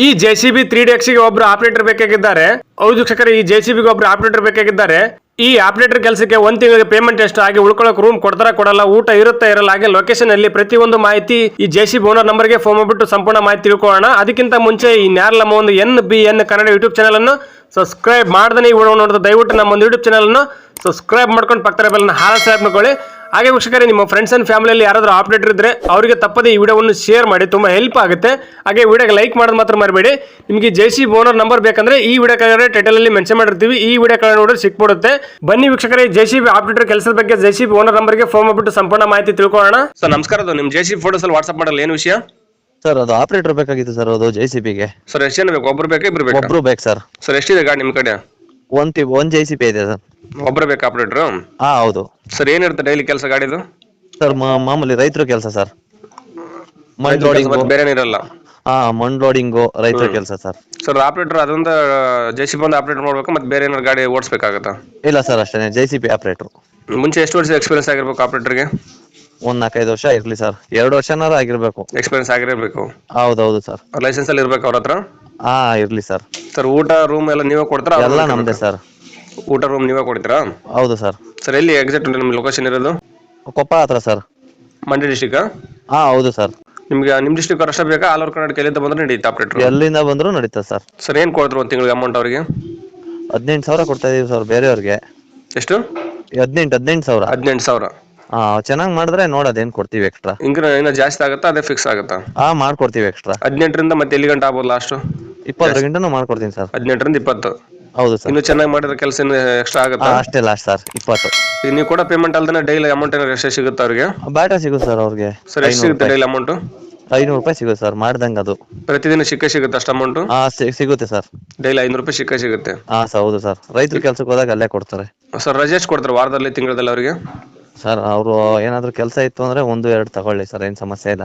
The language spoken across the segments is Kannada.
ಈ JCB 3DX ಗೆ ಒಬ್ರು ಆಪರೇಟರ್ ಬೇಕಾಗಿದ್ದಾರೆ. ಹೌದು ವೀಕ್ಷಕರೇ, ಈ JCB ಗೆ ಒಬ್ರು ಆಪರೇಟರ್ ಬೇಕಾಗಿದ್ದಾರೆ. ಈ ಆಪರೇಟರ್ ಕೆಲಸಕ್ಕೆ 1 ತಿಂಗಳಿಗೆ ಪೇಮೆಂಟ್ ಎಷ್ಟು, ಹಾಗೆ ಉಳ್ಕೊಳ್ಳೋಕೆ ರೂಮ್ ಕೊಡ್ತಾರ ಕೊಡಲ್ಲ, ಊಟ ಇರುತ್ತೆ ಇರಲ್ಲ, ಹಾಗೆ ಲೊಕೇಶನ್ ಅಲ್ಲಿ ಪ್ರತಿಯೊಂದು ಮಾಹಿತಿ ಈ JCB ಓನರ್ ನಂಬರ್ಗೆ ಫೋನ್ ಮಾಡಿಬಿಟ್ಟು ಸಂಪೂರ್ಣ ಮಾಹಿತಿ ತಿಳ್ಕೊಳ್ಳೋಣ. ಅದಕ್ಕಿಂತ ಮುಂಚೆ ಈ ನ್ಯಾರಲ್ಲ ಒಂದು NBN ಕನ್ನಡ ಯೂಟ್ಯೂಬ್ ಚಾನಲ್ ಅನ್ನು ಸಬ್ಸ್ಕ್ರೈಬ್ ಮಾಡದೇ ಈ ವಿಡಿಯೋ ನೋಡಿದ್ರೆ ದಯವಿಟ್ಟು ನಮ್ಮ ಒಂದು ಯೂಟ್ಯೂಬ್ ಚಾನಲ್ ಅನ್ನು ಸಬ್ಸ್ಕ್ರೈಬ್ ಮಾಡ್ಕೊಂಡು ಪಕ್ಕದ ಬೆಲ್ನ ಹಾಲ್ ಸ್ಯಾಪ್ ಮಾಡ್ಕೊಳ್ಳಿ. ಹಾಗೆ ವೀಕ್ಷಕರೇ, ನಿಮ್ಮ ಫ್ರೆಂಡ್ಸ್ ಅಂಡ್ ಫ್ಯಾಮಿಲಿಯಲ್ಲಿ ಯಾರಾದರೂ ಆಪರೇಟರ್ ಇದ್ರೆ ಅವರಿಗೆ ತಪ್ಪದೆ ಈ ವಿಡಿಯೋವನ್ನು ಶೇರ್ ಮಾಡಿ, ತುಂಬಾ ಹೆಲ್ಪ್ ಆಗುತ್ತೆ. ಹಾಗೆ ವಿಡಿಯೋಗೆ ಲೈಕ್ ಮಾಡೋದು ಮಾತ್ರ ಮರಿಬೇಡಿ. ನಿಮಗೆ JCB ಓನರ್ ನಂಬರ್ ಬೇಕಂದ್ರೆ ಈ ವಿಡಿಯೋ ಕೆಳಗಡೆ ಟೈಟಲ್ ಅಲ್ಲಿ ಮೆನ್ಷನ್ ಮಾಡಿರ್ತೀವಿ, ಈ ವಿಡಿಯೋ ಕೆಳಗಡೆ ನೋಡಿದ್ರೆ ಸಿಕ್ಬಿಡುತ್ತೆ. ಬನ್ನಿ ವೀಕ್ಷಕರೇ, JCB ಆಪರೇಟರ್ ಕೆಲಸದ ಬಗ್ಗೆ JCB ಓನರ್ ನಂಬರ್ಗೆ ಫೋನ್ ಮಾಡಿಬಿಟ್ಟು ಸಂಪೂರ್ಣ ಮಾಹಿತಿ ತಿಳ್ಕೊಳ್ಳೋಣ. ಸರ್ ನಮಸ್ಕಾರ, ನಿಮ್ಮ JCB ಫೋಟೋಸ್ ಅಲ್ಲಿ ವಾಟ್ಸ್ಆಪ್ ಮಾಡಲ್ಲ, ಏನು ವಿಷಯ ಸರ್? ಅದು ಆಪರೇಟರ್ ಬೇಕಾಗಿತ್ತು ಸರ್, ಅದು JCB ಗೆ. ಸರ್ ಎಷ್ಟು ಜನ ಬೇಕು? ಒಬ್ರು ಬೇಕಾ ಇಬ್ರು ಬೇಕಾ? ಒಬ್ರು ಬೇಕು ಸರ್. ಸರ್ ಎಷ್ಟಿದೆ ಗಾಡಿ ನಿಮ್ಮ ಕಡೆ? ಒಂದ್ JCB ಇದೆ ಸರ್. ಒಬ್ರು ಬೇಕಾ ಆಪರೇಟರ್? ಹಾ ಹೌದು ಸರ್. ಏನಿರುತ್ತೆ ಡೈಲಿ ಕೆಲಸ ಗಾಡಿದು? ಸರ್ ಮಾಮೂಲಿ ರೈತರ ಕೆಲಸ ಸರ್. ಮಣ್ ಲೋಡಿಂಗ್ ಬೇರೆ ಇರಲ್ಲ? ಹಾ, ಮಣ್ ಲೋಡಿಂಗು ರೈತರ ಕೆಲಸ ಸರ್. ಸರ್ ಆಪರೇಟರ್ ಅದೊಂದು JCB ಒಂದು ಆಪರೇಟರ್ ಮಾಡ್ಬೇಕು, ಮತ್ತೆ ಬೇರೆ ಏನಾದ್ರು ಗಾಡಿ ಓಡಿಸ್ಬೇಕಾಗತ್ತಾ? ಇಲ್ಲ ಸರ್, ಅಷ್ಟೇ JCB ಆಪರೇಟರ್. ಮುಂಚೆ ಎಷ್ಟು ವರ್ಷ ಎಕ್ಸ್ಪೀರಿಯನ್ಸ್ ಆಗಿರ್ಬೇಕು ಆಪರೇಟರ್ಗೆ? ಒಂದ್ 4-5 ವರ್ಷ ಇರ್ಲಿ ಸರ್, 2 ವರ್ಷನಾರು ಆಗಿರ್ಬೇಕು. ಎಕ್ಸ್ಪೀರಿಯನ್ಸ್ ಆಗಿರಬೇಕು? ಹೌದೌದು ಸರ್. ಲೈಸೆನ್ಸ್ ಅಲ್ಲಿ ಇರ್ಬೇಕು ಅವ್ರ ಹತ್ರ? ಹಾ ಇರ್ಲಿ ಸರ್. ಸರ್ ಊಟ ರೂಮ್ ಎಲ್ಲ ನೀವೇ ಕೊಡ್ತಾರಾ? ಎಲ್ಲ ನಮ್ದೇ ಸರ್. ಊಟ ರೂಮ್ ನೀವೇ ಕೊಡ್ತೀರಾ? ಹೌದು ಸರ್. ಸರ್ ಎಲ್ಲಿ ಎಕ್ಸಾಕ್ಟ್ ನಿಮ್ಮ ಲೊಕೇಶನ್ ಇರೋದು? ಕೊಪ್ಪಳ ಹತ್ರ ಸರ್. ಮಂಡ್ಯ ಡಿಸ್ಟಿಕ್? ಹಾ ಹೌದು ಸರ್. ನಿಮ್ಗೆ ನಿಮ್ ಡಿಸ್ಟಿಕ್ ಅಷ್ಟೇ ಬೇಕಾ? ಆಲ್ ಓವರ್ ಕರ್ನಾಟಕ ಎಲ್ಲಿಂದ ಬಂದ್ರೆ ನಡೀತಾ ಆಪರೇಟರ್? ಎಲ್ಲಿಂದ ಬಂದ್ರು ನಡೀತದೆ ಸರ್. ಸರ್ ಏನ್ ಕೊಡ್ತಾರೆ ಒಂದು ತಿಂಗಳಿಗೆ ಅಮೌಂಟ್ ಅವರಿಗೆ? 18,000 ಕೊಡ್ತಾ ಇದೀವಿ ಸರ್ ಬೇರೆಯವ್ರಿಗೆ. ಎಷ್ಟು? 18,000. 18,000? ಹಾ, ಚೆನ್ನಾಗ್ ಮಾಡಿದ್ರೆ ನೋಡೋದೇನ್ ಕೊಡ್ತೀವಿ ಎಕ್ಸ್ಟ್ರಾ. ಇನ್ನ ಜಾಸ್ತಿ ಆಗುತ್ತಾ ಅದೇ ಫಿಕ್ಸ್ ಆಗುತ್ತಾ? ಹಾ, ಮಾಡ್ಕೊಡ್ತೀವಿ ಎಕ್ಸ್ಟ್ರಾ. 18ರಿಂದ ಮತ್ತೆ ಎಲ್ಲಿ ಗಂಟೆ ಆಗ್ಬೋದು ಲಾಸ್ಟ್? 20 ಗಂಟೆನೂ ಮಾಡ್ಕೊಡ್ತೀನಿ ಸರ್. 18ರಿಂದ 20? ಹೌದು ಸರ್. ಇನ್ನು ಚೆನ್ನಾಗಿ ಮಾಡಿದ್ರೆ ಕೆಲಸ ಇನ್ನು ಎಕ್ಸ್ಟ್ರಾ ಆಗುತ್ತಾ? ಅಷ್ಟೇ ಲಾಸ್ಟ್ ಸರ್, 20. ಈಗ ನೀವು ಕೂಡ ಪೇಮೆಂಟ್ ಅಲ್ದೇ ಡೈಲಿ ಅಮೌಂಟ್ ಏನಾದ್ರು ಎಷ್ಟು ಸಿಗುತ್ತೆ ಅವ್ರಿಗೆ? ಬ್ಯಾಟಾ ಸಿಗುತ್ತೆ ಸರ್ ಅವ್ರಿಗೆ. ಸರ್ ಎಷ್ಟು ಸಿಗುತ್ತೆ ಡೈಲಿ ಅಮೌಂಟ್? 500 ರೂಪಾಯಿ ಸಿಗುತ್ತೆ ಸರ್, ಮಾಡ್ದಂಗ ಅದು. ಪ್ರತಿದಿನ ಸಿಗುತ್ತೆ ಅಷ್ಟು ಅಮೌಂಟ್? ಹಾ ಸಿಗುತ್ತೆ ಸರ್. ಡೈಲಿ 500 ರೂಪಾಯಿ ಸಿಗುತ್ತೆ? ಹಾ ಹೌದು ಸರ್. ರೈತರ ಕೆಲ್ಸಕ್ಕೆ ಹೋದಾಗ ಅಲ್ಲೇ ಕೊಡ್ತಾರೆ ಸರ್. ರಜೆ ಎಷ್ಟು ಕೊಡ್ತಾರೆ ವಾರದಲ್ಲಿ ತಿಂಗಳಲ್ಲಿ ಅವರಿಗೆ? ಸರ್ ಅವರು ಏನಾದ್ರು ಕೆಲಸ ಇತ್ತು ಅಂದ್ರೆ 1-2 ತಗೊಳ್ಳಿ ಸರ್, ಏನ್ ಸಮಸ್ಯೆ ಇಲ್ಲ.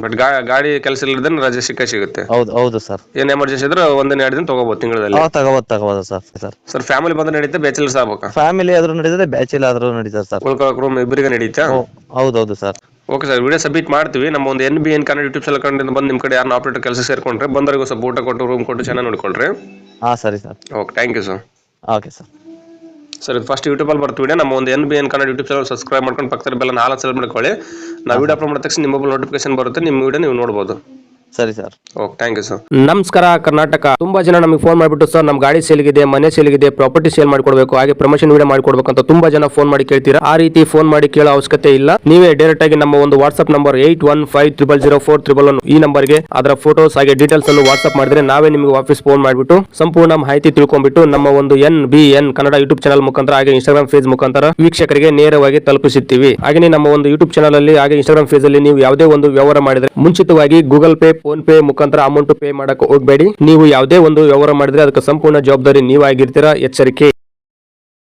ಬಟ್ ಗಾಡಿ ಕೆಲಸ ಇಲ್ಲದ್ರೆ ರಜೆ ಸಿಗುತ್ತೆ? ಹೌದು ಸರ್. ಏನ್ ಎಮರ್ಜೆನ್ಸಿ ಇದ್ರೆ 1-2 ದಿನ ತಗೋಬಹುದು ತಿಂಗಳಲ್ಲಿ? ತಗೋಬಹುದು ಸರ್. ಸರ್ ಫ್ಯಾಮಿಲಿ ಬಂದ್ರೆ ನಡೀತಾ, ಬ್ಯಾಚಲರ್ಸ್ ಆಗ್ಬೇಕಾ? ಫ್ಯಾಮಿಲಿ ಆದ್ರೂ ನಡೀತದೆ, ಬ್ಯಾಚಲರ್ ಆದ್ರೂ ನಡೀತದೆ ಸರ್. ಉಳ್ಕೊಳ್ಳೋಕೆ ರೂಮ್ ಇಬ್ಬರಿಗೆ ನಡೀತಾ? ಹೌದೌದು sir. Okay sir, video submit ಮಾಡ್ತೀವಿ. ನಮ್ಮ ಒಂದು NBN ಕನ್ನಡ ಯೂಟ್ಯೂಬ್ ಚಾನಲ್ ಕಡೆಯಿಂದ ಬಂದು ನಿಮ್ಮ ಕಡೆ ಯಾರನ್ನ ಆಪರೇಟರ್ ಕೆಲಸ ಸೇರ್ಕೊಂಡ್ರೆ ಬಂದವರಿಗೂ ಸ್ವಲ್ಪ ಊಟ ಕೊಟ್ಟು ರೂಮ್ ಕೊಟ್ಟು ಚೆನ್ನಾಗಿ ನೋಡ್ಕೊಳ್ರಿ. ಹಾ ಸರಿ sir. Okay, thank you sir. Okay sir. Sir ಇದು ಫಸ್ಟ್ ಯೂಟ್ಯೂಬಲ್ಲಿ ಬರ್ತೀವಿ. ನಮ್ಮ ಒಂದು NBN Kannada YouTube channel subscribe ಮಾಡ್ಕೊಂಡು ಪಕ್ಕದ ಬೆಲ್ಲ ಹಾಲ್ ಸೆಲೆಕ್ಟ್ ಮಾಡ್ಕೊಳ್ಳಿ. ನಾವು ವಿಡಿಯೋ ಅಪ್ಲೋಡ್ ಮಾಡಿದ ತಕ್ಷಣ ನಿಮ್ಮ ಮೊಬೈಲ್ ನೋಟಿಫಿಕೇಶನ್ ಬರುತ್ತೆ, ನಿಮ್ಮ ವಿಡಿಯೋ ನೀವು ನೋಡ್ಬೋದು. ಸರಿ sir. Okay, thank you sir. ನಮಸ್ಕಾರ ಕರ್ನಾಟಕ. ತುಂಬಾ ಜನ ನಮಗೆ ಫೋನ್ ಮಾಡಿಬಿಟ್ಟು ಸರ್ ನಮ್ಮ ಗಾಡಿ ಸೇಲ್ಗಿದೆ, ಮನೆ ಸೇಲ್ಗಿದೆ, ಪ್ರಾಪರ್ಟಿ ಸೇಲ್ ಮಾಡ್ಕೊಡ್ಬೇಕು, ಹಾಗೆ ಪ್ರಮೋಷನ್ ವಿಡಿಯೋ ಮಾಡ್ಕೊಡ್ಬೇಕು ಅಂತ ತುಂಬಾ ಜನ ಫೋನ್ ಮಾಡಿ ಕೇಳ್ತೀರಾ. ಆ ರೀತಿ ಫೋನ್ ಮಾಡಿ ಕೇಳೋ ಅವಶ್ಯಕತೆ ಇಲ್ಲ. ನೀವೇ ಡೈರೆಕ್ಟ್ ಆಗಿ ನಮ್ಮ ಒಂದು ವಾಟ್ಸ್ಆಪ್ ನಂಬರ್ 81500411 ಈ ನಂಬರ್ಗೆ ಅದರ ಫೋಟೋಸ್ ಹಾಗೆ ಡೀಟೇಲ್ಸ್ ಅನ್ನು ವಾಟ್ಸ್ಆಪ್ ಮಾಡಿದ್ರೆ ನಾವೇ ನಿಮಗೆ ವಾಪಸ್ ಫೋನ್ ಮಾಡಿಬಿಟ್ಟು ಸಂಪೂರ್ಣ ಮಾಹಿತಿ ತಿಳ್ಕೊಂಡ್ಬಿಟ್ಟು ನಮ್ಮ ಒಂದು NBN ಕನ್ನಡ ಯೂಟ್ಯೂಬ್ ಚಾನಲ್ ಮುಖಾಂತರ ಹಾಗೆ ಇನ್ಸ್ಟಾಗ್ರಾಮ್ ಪೇಜ್ ಮುಖಾಂತರ ವೀಕ್ಷಕರಿಗೆ ನೇರವಾಗಿ ತಲುಪಿಸುತ್ತೀವಿ. ಹಾಗೆ ನಮ್ಮ ಒಂದು ಯೂಟ್ಯೂಬ್ ಚಾನಲ್ ಅಲ್ಲಿ ಹಾಗೆ ಇನ್ಸ್ಟಾಗ್ರಾಮ್ ಪೇಜ್ ಅಲ್ಲಿ ನೀವು ಯಾವುದೇ ಒಂದು ವ್ಯವಹಾರ ಮಾಡಿದ್ರೆ ಮುಂಚಿತವಾಗಿ ಗೂಗಲ್ ಪೇ, ಫೋನ್ ಪೇ ಮುಖಾಂತರ ಅಮೌಂಟ್ ಪೇ ಮಾಡಕ್ಕೆ ಹೋಗಬೇಡಿ. ನೀವು ಯಾವುದೇ ಒಂದು ವ್ಯವಹಾರ ಮಾಡಿದ್ರೆ ಅದಕ್ಕೆ ಸಂಪೂರ್ಣ ಜವಾಬ್ದಾರಿ ನೀವಾಗಿರ್ತೀರಾ, ಎಚ್ಚರಿಕೆ.